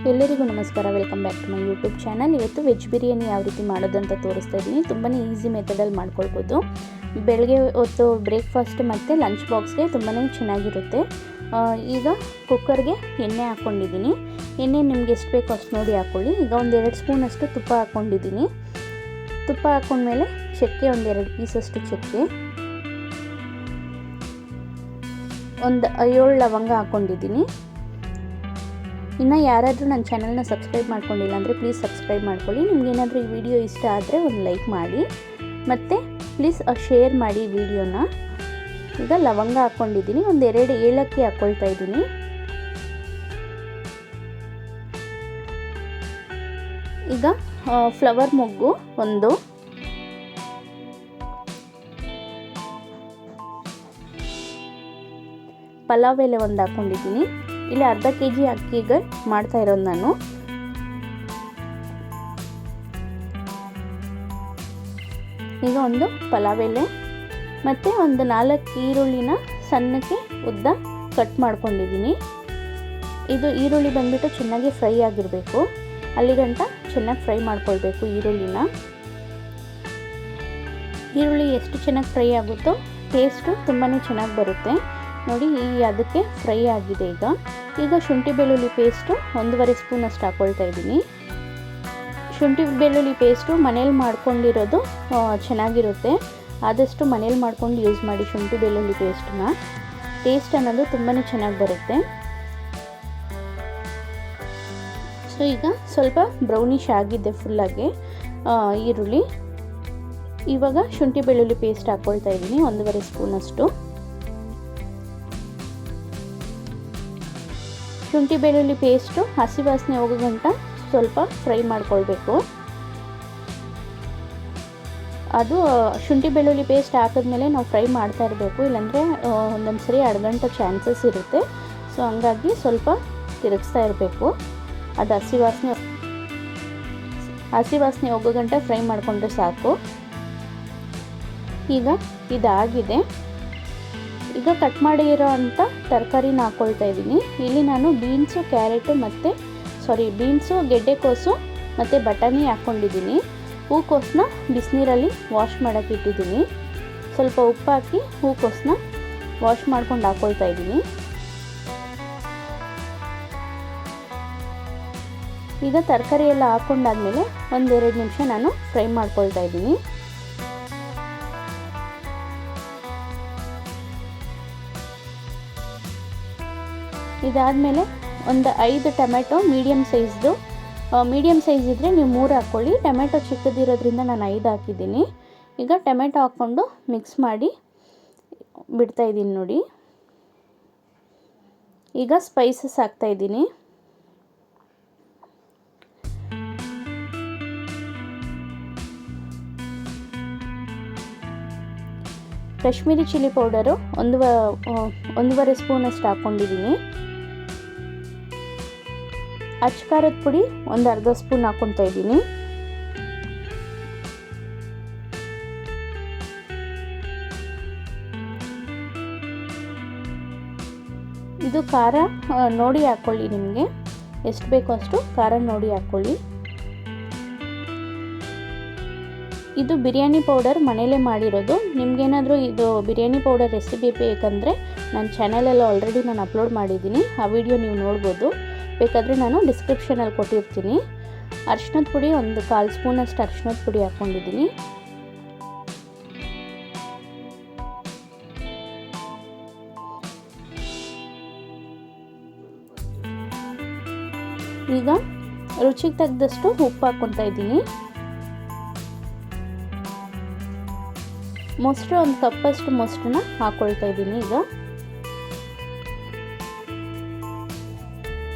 ಎಲ್ಲರಿಗೂ ನಮಸ್ಕಾರ. Welcome back to my YouTube channel. ಇವತ್ತು ವೆಜ್ ಬಿರಿಯಾನಿ ಯಾವ ರೀತಿ ಮಾಡೋದಂತ ತೋರಿಸ್ತಾ ಇದ್ದೀನಿ. ತುಂಬಾ ಈಸಿ ಮೆಥಡಲ್ಲಿ ಮಾಡ್ಕೊಳ್ಬೋದು. ಬೆಳಗ್ಗೆ ಹೊತ್ತು ಬ್ರೇಕ್ಫಾಸ್ಟ್ ಮತ್ತು ಲಂಚ್ ಬಾಕ್ಸ್ಗೆ ತುಂಬಾ ಚೆನ್ನಾಗಿರುತ್ತೆ. ಈಗ ಕುಕ್ಕರ್ಗೆ ಎಣ್ಣೆ ಹಾಕ್ಕೊಂಡಿದ್ದೀನಿ. ಎಣ್ಣೆ ನಿಮ್ಗೆ ಎಷ್ಟು ಬೇಕೋ ಅಷ್ಟು ನೋಡಿ ಹಾಕ್ಕೊಳ್ಳಿ. ಈಗ ಒಂದು 2 ಸ್ಪೂನಷ್ಟು ತುಪ್ಪ ಹಾಕ್ಕೊಂಡಿದ್ದೀನಿ. ತುಪ್ಪ ಹಾಕ್ಕೊಂಡ್ಮೇಲೆ ಚಕ್ಕೆ ಒಂದು 2 ಪೀಸಷ್ಟು ಚಕ್ಕೆ, ಒಂದು 7 ಲವಂಗ ಹಾಕ್ಕೊಂಡಿದ್ದೀನಿ. ಇನ್ನು ಯಾರಾದರೂ ನನ್ನ ಚಾನಲ್ನ ಸಬ್ಸ್ಕ್ರೈಬ್ ಮಾಡ್ಕೊಂಡಿಲ್ಲ ಅಂದರೆ ಪ್ಲೀಸ್ ಸಬ್ಸ್ಕ್ರೈಬ್ ಮಾಡ್ಕೊಳ್ಳಿ. ನಿಮಗೇನಾದರೂ ಈ ವಿಡಿಯೋ ಇಷ್ಟ ಆದರೆ ಒಂದು ಲೈಕ್ ಮಾಡಿ ಮತ್ತು ಪ್ಲೀಸ್ ಶೇರ್ ಮಾಡಿ ವಿಡಿಯೋನ. ಈಗ ಲವಂಗ ಹಾಕ್ಕೊಂಡಿದ್ದೀನಿ, ಒಂದು 2 ಏಲಕ್ಕಿ ಹಾಕ್ಕೊಳ್ತಾ ಇದ್ದೀನಿ. ಈಗ ಫ್ಲವರ್ ಮೊಗ್ಗು ಒಂದು, ಪಲಾವ್ ಎಲೆ ಒಂದು ಹಾಕ್ಕೊಂಡಿದ್ದೀನಿ. ಇಲ್ಲಿ ಅರ್ಧ kg ಅಕ್ಕಿಗೆ ಮಾಡ್ತಾ ಇರೋದು ನಾನು. ಈಗ ಒಂದು ಪಲಾವ್ ಎಲೆ ಮತ್ತು ಒಂದು 4 ಈರುಳ್ಳಿನ ಸಣ್ಣಕ್ಕೆ ಉದ್ದ ಕಟ್ ಮಾಡ್ಕೊಂಡಿದ್ದೀನಿ. ಇದು ಈರುಳ್ಳಿ ಬಂದ್ಬಿಟ್ಟು ಚೆನ್ನಾಗಿ ಫ್ರೈ ಆಗಿರಬೇಕು. ಅಲ್ಲಿಗಂಟ ಚೆನ್ನಾಗಿ ಫ್ರೈ ಮಾಡ್ಕೊಳ್ಬೇಕು ಈರುಳ್ಳಿನ. ಈರುಳ್ಳಿ ಎಷ್ಟು ಚೆನ್ನಾಗಿ ಫ್ರೈ ಆಗುತ್ತೋ ಟೇಸ್ಟು ತುಂಬಾ ಚೆನ್ನಾಗಿ ಬರುತ್ತೆ. ನೋಡಿ, ಅದಕ್ಕೆ ಫ್ರೈ ಆಗಿದೆ. ಈಗ ಶುಂಠಿ ಬೆಳ್ಳುಳ್ಳಿ ಪೇಸ್ಟು 1.5 ಸ್ಪೂನಷ್ಟು ಹಾಕ್ಕೊಳ್ತಾ ಇದ್ದೀನಿ. ಶುಂಠಿ ಬೆಳ್ಳುಳ್ಳಿ ಪೇಸ್ಟು ಮನೇಲಿ ಮಾಡ್ಕೊಂಡಿರೋದು ಚೆನ್ನಾಗಿರುತ್ತೆ. ಆದಷ್ಟು ಮನೇಲಿ ಮಾಡ್ಕೊಂಡು ಯೂಸ್ ಮಾಡಿ ಶುಂಠಿ ಬೆಳ್ಳುಳ್ಳಿ ಪೇಸ್ಟನ್ನ. ಟೇಸ್ಟ್ ಅನ್ನೋದು ತುಂಬಾ ಚೆನ್ನಾಗಿ ಬರುತ್ತೆ. ಸೊ ಈಗ ಸ್ವಲ್ಪ ಬ್ರೌನಿಷ್ ಆಗಿದೆ ಫುಲ್ಲಾಗಿ ಈರುಳ್ಳಿ. ಇವಾಗ ಶುಂಠಿ ಬೆಳ್ಳುಳ್ಳಿ ಪೇಸ್ಟ್ ಹಾಕ್ಕೊಳ್ತಾ ಇದ್ದೀನಿ 1.5 ಸ್ಪೂನಷ್ಟು. ಶುಂಠಿ ಬೆಳ್ಳುಳ್ಳಿ ಪೇಸ್ಟು ಹಸಿ ವಾಸನೆ ಹೋಗೋ ಗಂಟ ಸ್ವಲ್ಪ ಫ್ರೈ ಮಾಡ್ಕೊಳ್ಬೇಕು. ಅದು ಶುಂಠಿ ಬೆಳ್ಳುಳ್ಳಿ ಪೇಸ್ಟ್ ಹಾಕಿದ್ಮೇಲೆ ನಾವು ಫ್ರೈ ಮಾಡ್ತಾ ಇರಬೇಕು, ಇಲ್ಲಾಂದರೆ ಒಂದೊಂದು ಸರಿ ಅಡ್ಗಂಟೋ ಚಾನ್ಸಸ್ ಇರುತ್ತೆ. ಸೊ ಹಂಗಾಗಿ ಸ್ವಲ್ಪ ತಿರುಗಿಸ್ತಾ ಇರಬೇಕು. ಅದು ಹಸಿ ವಾಸನೆ ಹೋಗೋ ಗಂಟ ಫ್ರೈ ಮಾಡಿಕೊಂಡ್ರೆ ಸಾಕು. ಈಗ ಇದಾಗಿದೆ. ಈಗ ಕಟ್ ಮಾಡಿರೋ ಅಂಥ ತರಕಾರಿನ ಹಾಕ್ಕೊಳ್ತಾ ಇದ್ದೀನಿ. ಇಲ್ಲಿ ನಾನು ಬೀನ್ಸು, ಕ್ಯಾರೆಟು ಮತ್ತು ಬೀನ್ಸು, ಗೆಡ್ಡೆಕೋಸು ಮತ್ತು ಬಟಾಣಿ ಹಾಕ್ಕೊಂಡಿದ್ದೀನಿ. ಹೂಕೋಸನ್ನ ಬಿಸಿನೀರಲ್ಲಿ ವಾಶ್ ಮಾಡೋಕ್ಕೆ ಇಟ್ಟಿದ್ದೀನಿ. ಸ್ವಲ್ಪ ಉಪ್ಪು ಹಾಕಿ ಹೂಕೋಸನ್ನ ವಾಶ್ ಮಾಡ್ಕೊಂಡು ಹಾಕ್ಕೊಳ್ತಾ ಇದ್ದೀನಿ. ಈಗ ತರಕಾರಿ ಎಲ್ಲ ಹಾಕ್ಕೊಂಡಾದ್ಮೇಲೆ 1-2 ನಿಮಿಷ ನಾನು ಫ್ರೈ ಮಾಡ್ಕೊಳ್ತಾ ಇದ್ದೀನಿ. ಇದಾದಮೇಲೆ ಒಂದು 5 ಟೊಮೆಟೊ ಮೀಡಿಯಮ್ ಸೈಜ್ ಇದ್ದರೆ ನೀವು 3 ಹಾಕ್ಕೊಳ್ಳಿ. ಟೊಮೆಟೊ ಚಿಕ್ಕದಿರೋದ್ರಿಂದ ನಾನು 5 ಹಾಕಿದ್ದೀನಿ. ಈಗ ಟೊಮೆಟೊ ಹಾಕ್ಕೊಂಡು ಮಿಕ್ಸ್ ಮಾಡಿ ಬಿಡ್ತಾಯಿದ್ದೀನಿ ನೋಡಿ. ಈಗ ಸ್ಪೈಸಸ್ ಹಾಕ್ತಾಯಿದ್ದೀನಿ. ಕಾಶ್ಮೀರಿ ಚಿಲ್ಲಿ ಪೌಡರು 1.5 ಸ್ಪೂನಷ್ಟು ಹಾಕ್ಕೊಂಡಿದ್ದೀನಿ. ಅಚ್ಚ ಖಾರದ ಪುಡಿ ಒಂದು ಅರ್ಧ ಸ್ಪೂನ್ ಹಾಕ್ಕೊತಾ ಇದ್ದೀನಿ. ಇದು ಖಾರ ನೋಡಿ ಹಾಕ್ಕೊಳ್ಳಿ, ನಿಮಗೆ ಎಷ್ಟು ಬೇಕೋ ಅಷ್ಟು ಖಾರ ನೋಡಿ ಹಾಕ್ಕೊಳ್ಳಿ. ಇದು ಬಿರಿಯಾನಿ ಪೌಡರ್ ಮನೇಲೇ ಮಾಡಿರೋದು. ನಿಮಗೇನಾದರೂ ಇದು ಬಿರಿಯಾನಿ ಪೌಡರ್ ರೆಸಿಪಿ ಬೇಕಂದರೆ ನನ್ನ ಚಾನಲಲ್ಲಿ ಆಲ್ರೆಡಿ ನಾನು ಅಪ್ಲೋಡ್ ಮಾಡಿದ್ದೀನಿ. ಆ ವಿಡಿಯೋ ನೀವು ನೋಡ್ಬೋದು. ಬೇಕಾದರೆ ನಾನು ಡಿಸ್ಕ್ರಿಪ್ಷನಲ್ಲಿ ಕೊಟ್ಟಿರ್ತೀನಿ. ಅರಿಶಿಣದ ಪುಡಿ ಒಂದು 1/4 ಸ್ಪೂನಷ್ಟು ಅರಿಶಿಣದ ಪುಡಿ ಹಾಕ್ಕೊಂಡಿದ್ದೀನಿ. ಈಗ ರುಚಿಗೆ ತಕ್ಕದಷ್ಟು ಉಪ್ಪು ಹಾಕ್ಕೊತಾ ಇದ್ದೀನಿ. ಮೊಸರು ಒಂದು ಕಪ್ಪಷ್ಟು ಮೊಸರನ್ನ ಹಾಕ್ಕೊಳ್ತಾ ಇದ್ದೀನಿ. ಈಗ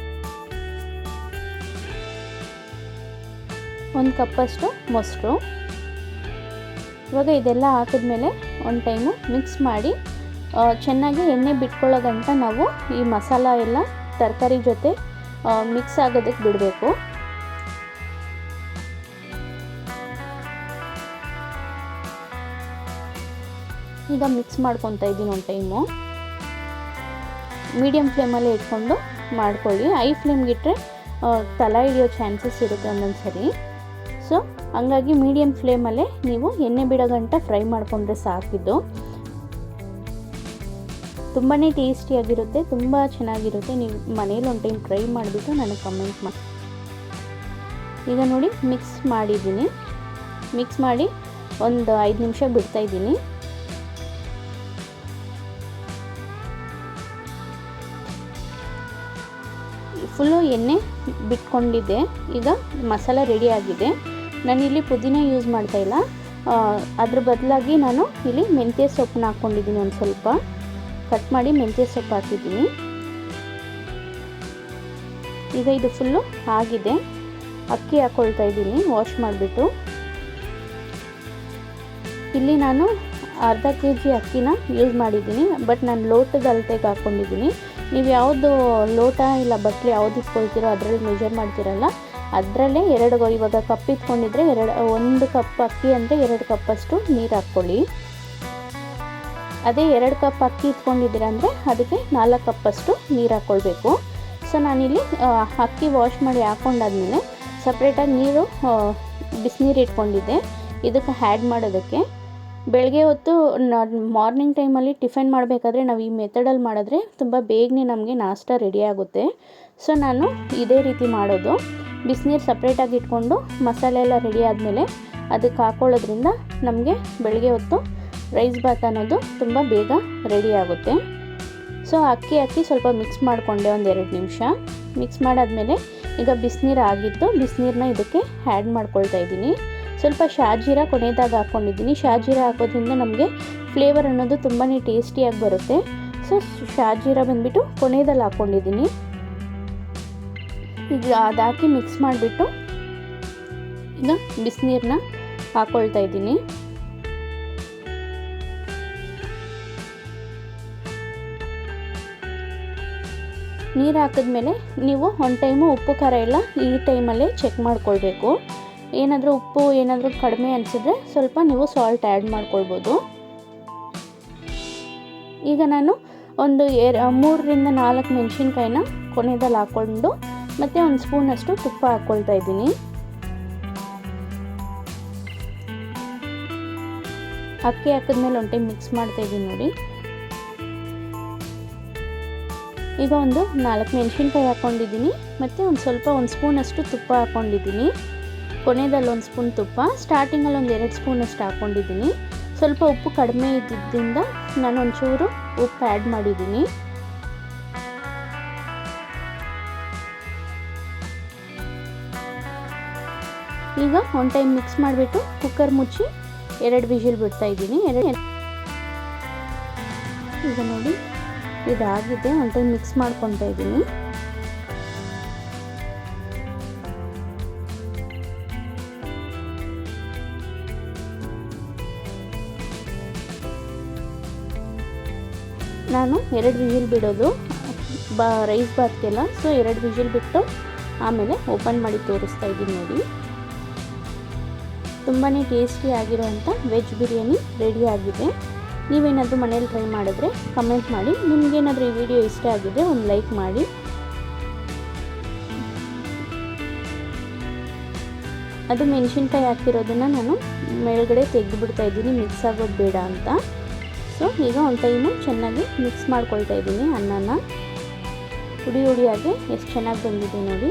ಒಂದು ಕಪ್ಪಷ್ಟು ಮೊಸರು. ಇವಾಗ ಇದೆಲ್ಲ ಹಾಕಿದ್ಮೇಲೆ ಒಂದು ಟೈಮು ಮಿಕ್ಸ್ ಮಾಡಿ ಚೆನ್ನಾಗಿ ಎಣ್ಣೆ ಬಿಟ್ಕೊಳ್ಳೋ ಗಂಟ ನಾವು ಈ ಮಸಾಲ ಎಲ್ಲ ತರಕಾರಿ ಜೊತೆ ಮಿಕ್ಸ್ ಆಗೋದಕ್ಕೆ ಬಿಡಬೇಕು. ಈಗ ಮಿಕ್ಸ್ ಮಾಡ್ಕೊತಾ ಇದ್ದೀನಿ ಒಂದು ಟೈಮು. ಮೀಡಿಯಮ್ ಫ್ಲೇಮಲ್ಲೇ ಇಟ್ಕೊಂಡು ಮಾಡ್ಕೊಳ್ಳಿ. ಹೈ ಫ್ಲೇಮ್ಗೆ ಇಟ್ಟರೆ ತಳ ಹಿಡಿಯೋ ಚಾನ್ಸಸ್ ಇರುತ್ತೆ ಒಂದೊಂದು ಸರಿ. ಸೊ ಹಂಗಾಗಿ ಮೀಡಿಯಮ್ ಫ್ಲೇಮಲ್ಲೇ ನೀವು ಎಣ್ಣೆ ಬಿಡೋ ಗಂಟ ಫ್ರೈ ಮಾಡಿಕೊಂಡ್ರೆ ಸಾಕಿದ್ದು. ತುಂಬಾ ಟೇಸ್ಟಿಯಾಗಿರುತ್ತೆ, ತುಂಬ ಚೆನ್ನಾಗಿರುತ್ತೆ. ನೀವು ಮನೇಲಿ ಒಂದು ಟೈಮ್ ಟ್ರೈ ಮಾಡಿಬಿಟ್ಟು ನನಗೆ ಕಮೆಂಟ್ ಮಾಡಿ. ಈಗ ನೋಡಿ ಮಿಕ್ಸ್ ಮಾಡಿದ್ದೀನಿ. ಮಿಕ್ಸ್ ಮಾಡಿ ಒಂದು 5 ನಿಮಿಷ ಬಿಡ್ತಾಯಿದ್ದೀನಿ. ಫುಲ್ಲು ಎಣ್ಣೆ ಬಿಟ್ಕೊಂಡಿದ್ದೆ. ಈಗ ಮಸಾಲ ರೆಡಿ ಆಗಿದೆ. ನಾನಿಲ್ಲಿ ಪುದೀನ ಯೂಸ್ ಮಾಡ್ತಾಯಿಲ್ಲ, ಅದ್ರ ಬದಲಾಗಿ ನಾನು ಇಲ್ಲಿ ಮೆಂತ್ಯ ಸೊಪ್ಪನ್ನ ಹಾಕ್ಕೊಂಡಿದ್ದೀನಿ. ಒಂದು ಸ್ವಲ್ಪ ಕಟ್ ಮಾಡಿ ಮೆಂತ್ಯ ಸೊಪ್ಪು ಹಾಕಿದ್ದೀನಿ. ಈಗ ಇದು ಫುಲ್ಲು ಆಗಿದೆ. ಅಕ್ಕಿ ಹಾಕ್ಕೊಳ್ತಾ ಇದ್ದೀನಿ ವಾಶ್ ಮಾಡಿಬಿಟ್ಟು. ಇಲ್ಲಿ ನಾನು ಅರ್ಧ kg ಅಕ್ಕಿನ ಯೂಸ್ ಮಾಡಿದ್ದೀನಿ, ಬಟ್ ನಾನು ಲೋಟದ ಅಳತೆಗೆ ಹಾಕ್ಕೊಂಡಿದ್ದೀನಿ. ನೀವು ಯಾವುದು ಲೋಟ ಇಲ್ಲ ಬಟ್ಲು ಯಾವ್ದು ಇಟ್ಕೊಳ್ತೀರೋ ಅದರಲ್ಲಿ ಮೆಜರ್ ಮಾಡ್ತೀರಲ್ಲ, ಅದರಲ್ಲೇ ಇವಾಗ ಕಪ್ ಇಟ್ಕೊಂಡಿದ್ರೆ 1 ಕಪ್ ಅಕ್ಕಿ ಅಂದರೆ 2 ಕಪ್ಪಷ್ಟು ನೀರು ಹಾಕ್ಕೊಳ್ಳಿ. ಅದೇ 2 ಕಪ್ ಅಕ್ಕಿ ಇಟ್ಕೊಂಡಿದ್ದೀರ ಅಂದರೆ ಅದಕ್ಕೆ 4 ಕಪ್ಪಷ್ಟು ನೀರು ಹಾಕ್ಕೊಳ್ಬೇಕು. ಸೊ ನಾನಿಲ್ಲಿ ಅಕ್ಕಿ ವಾಶ್ ಮಾಡಿ ಹಾಕ್ಕೊಂಡಾದ್ಮೇಲೆ ಸಪ್ರೇಟಾಗಿ ನೀರು ಬಿಸಿನೀರು ಇಟ್ಕೊಂಡಿದ್ದೆ ಇದಕ್ಕೆ ಆ್ಯಡ್ ಮಾಡೋದಕ್ಕೆ. ಬೆಳಗ್ಗೆ ಹೊತ್ತು ಮಾರ್ನಿಂಗ್ ಟೈಮಲ್ಲಿ ಟಿಫನ್ ಮಾಡಬೇಕಾದ್ರೆ ನಾವು ಈ ಮೆಥಡಲ್ಲಿ ಮಾಡಿದ್ರೆ ತುಂಬ ಬೇಗನೆ ನಮಗೆ ನಾಷ್ಟ ರೆಡಿ ಆಗುತ್ತೆ. ಸೊ ನಾನು ಇದೇ ರೀತಿ ಮಾಡೋದು. ಬಿಸಿನೀರು ಸಪ್ರೇಟಾಗಿ ಇಟ್ಕೊಂಡು ಮಸಾಲೆ ಎಲ್ಲ ರೆಡಿ ಆದಮೇಲೆ ಅದಕ್ಕೆ ಹಾಕ್ಕೊಳ್ಳೋದ್ರಿಂದ ನಮಗೆ ಬೆಳಗ್ಗೆ ಹೊತ್ತು ರೈಸ್ ಬಾತ್ ಅನ್ನೋದು ತುಂಬ ಬೇಗ ರೆಡಿ ಆಗುತ್ತೆ. ಸೊ ಅಕ್ಕಿ ಸ್ವಲ್ಪ ಮಿಕ್ಸ್ ಮಾಡಿಕೊಂಡೆ ಒಂದು 2 ನಿಮಿಷ. ಮಿಕ್ಸ್ ಮಾಡಾದಮೇಲೆ ಈಗ ಬಿಸಿನೀರು ಆಗಿತ್ತು, ಬಿಸಿನೀರನ್ನ ಇದಕ್ಕೆ ಆ್ಯಡ್ ಮಾಡ್ಕೊಳ್ತಾ ಇದ್ದೀನಿ. ಸ್ವಲ್ಪ ಶಾಜೀರ ಕೊನೆಯದಾಗ ಹಾಕ್ಕೊಂಡಿದ್ದೀನಿ. ಶಾಜೀರ ಹಾಕೋದ್ರಿಂದ ನಮಗೆ ಫ್ಲೇವರ್ ಅನ್ನೋದು ತುಂಬಾ ಟೇಸ್ಟಿಯಾಗಿ ಬರುತ್ತೆ. ಸೊ ಶಾಜೀರ ಬಂದುಬಿಟ್ಟು ಕೊನೆಯದಲ್ಲಿ ಹಾಕ್ಕೊಂಡಿದ್ದೀನಿ. ಈಗ ಅದು ಹಾಕಿ ಮಿಕ್ಸ್ ಮಾಡಿಬಿಟ್ಟು ಈಗ ಬಿಸಿನೀರನ್ನ ಹಾಕ್ಕೊಳ್ತಾ ಇದ್ದೀನಿ. ನೀರು ಹಾಕಿದ್ಮೇಲೆ ನೀವು ಒಂದು ಟೈಮು ಉಪ್ಪು ಖಾರ ಎಲ್ಲ ಈ ಟೈಮಲ್ಲೇ ಚೆಕ್ ಮಾಡ್ಕೊಳ್ಬೇಕು. ಏನಾದರೂ ಉಪ್ಪು ಏನಾದರೂ ಕಡಿಮೆ ಅನಿಸಿದ್ರೆ ಸ್ವಲ್ಪ ನೀವು ಸಾಲ್ಟ್ ಆ್ಯಡ್ ಮಾಡ್ಕೊಳ್ಬೋದು. ಈಗ ನಾನು ಒಂದು 3ರಿಂದ 4 ಮೆಣಸಿನ್ಕಾಯಿನ ಕೊನೆಯಲ್ಲಿ ಹಾಕ್ಕೊಂಡು ಮತ್ತು ಒಂದು ಸ್ಪೂನಷ್ಟು ತುಪ್ಪ ಹಾಕ್ಕೊಳ್ತಾ ಇದ್ದೀನಿ. ಅಕ್ಕಿ ಹಾಕಿದ್ಮೇಲೆ ಒಂದು ಟೈಮ್ ಮಿಕ್ಸ್ ಮಾಡ್ತಾ ಇದ್ದೀನಿ ನೋಡಿ. ಈಗ ಒಂದು 4 ಮೆಣಸಿನ್ಕಾಯಿ ಹಾಕ್ಕೊಂಡಿದ್ದೀನಿ ಮತ್ತು ಒಂದು ಸ್ಪೂನಷ್ಟು ತುಪ್ಪ ಹಾಕ್ಕೊಂಡಿದ್ದೀನಿ. ಕೊನೆಯಲ್ಲಿ 1 ಸ್ಪೂನ್ ತುಪ್ಪ, ಸ್ಟಾರ್ಟಿಂಗಲ್ಲಿ ಒಂದು 2 ಸ್ಪೂನಷ್ಟು ಹಾಕ್ಕೊಂಡಿದ್ದೀನಿ. ಸ್ವಲ್ಪ ಉಪ್ಪು ಕಡಿಮೆ ಇದ್ದಿದ್ದರಿಂದ ನಾನು ಒಂಚೂರು ಉಪ್ಪು ಆ್ಯಡ್ ಮಾಡಿದ್ದೀನಿ. ಈಗ ಒಂದು ಟೈಮ್ ಮಿಕ್ಸ್ ಮಾಡಿಬಿಟ್ಟು ಕುಕ್ಕರ್ ಮುಚ್ಚಿ 2 ವಿಷಲ್ ಬಿಡ್ತಾ ಇದ್ದೀನಿ. ಈಗ ನೋಡಿ ಇದಾಗಿದೆ. ಒಂದು ಟೈಮ್ ಮಿಕ್ಸ್ ಮಾಡ್ಕೊತಾ ಇದ್ದೀನಿ. ನಾನು 2 ವಿಷಲ್ ಬಿಡೋದು ರೈಸ್ ಬಾತ್ಗೆಲ್ಲ. ಸೊ 2 ವಿಷಲ್ ಬಿಟ್ಟು ಆಮೇಲೆ ಓಪನ್ ಮಾಡಿ ತೋರಿಸ್ತಾ ಇದ್ದೀನಿ ನೋಡಿ. ತುಂಬಾ ಟೇಸ್ಟಿ ಆಗಿರುವಂಥ ವೆಜ್ ಬಿರಿಯಾನಿ ರೆಡಿ ಆಗಿದೆ. ನೀವೇನಾದರೂ ಮನೇಲಿ ಟ್ರೈ ಮಾಡಿದ್ರೆ ಕಮೆಂಟ್ ಮಾಡಿ. ನಿಮಗೇನಾದರೂ ಈ ವಿಡಿಯೋ ಇಷ್ಟ ಆಗಿದ್ರೆ ಒಂದು ಲೈಕ್ ಮಾಡಿ. ಅದು ಮೆಣಸಿನ್ಕಾಯಿ ಹಾಕಿರೋದನ್ನು ನಾನು ಮೇಲ್ಗಡೆ ತೆಗೆದುಬಿಡ್ತಾ ಇದ್ದೀನಿ, ಮಿಕ್ಸ್ ಆಗೋದು ಬೇಡ ಅಂತ. ಸೊ ಈಗ ಒಂದು ಟೈಮು ಚೆನ್ನಾಗಿ ಮಿಕ್ಸ್ ಮಾಡ್ಕೊಳ್ತಾ ಇದ್ದೀನಿ. ಅನ್ನನ ಹುಡಿಯಾಗಿ ಎಷ್ಟು ಚೆನ್ನಾಗಿ ಬಂದಿದೆ ನೋಡಿ.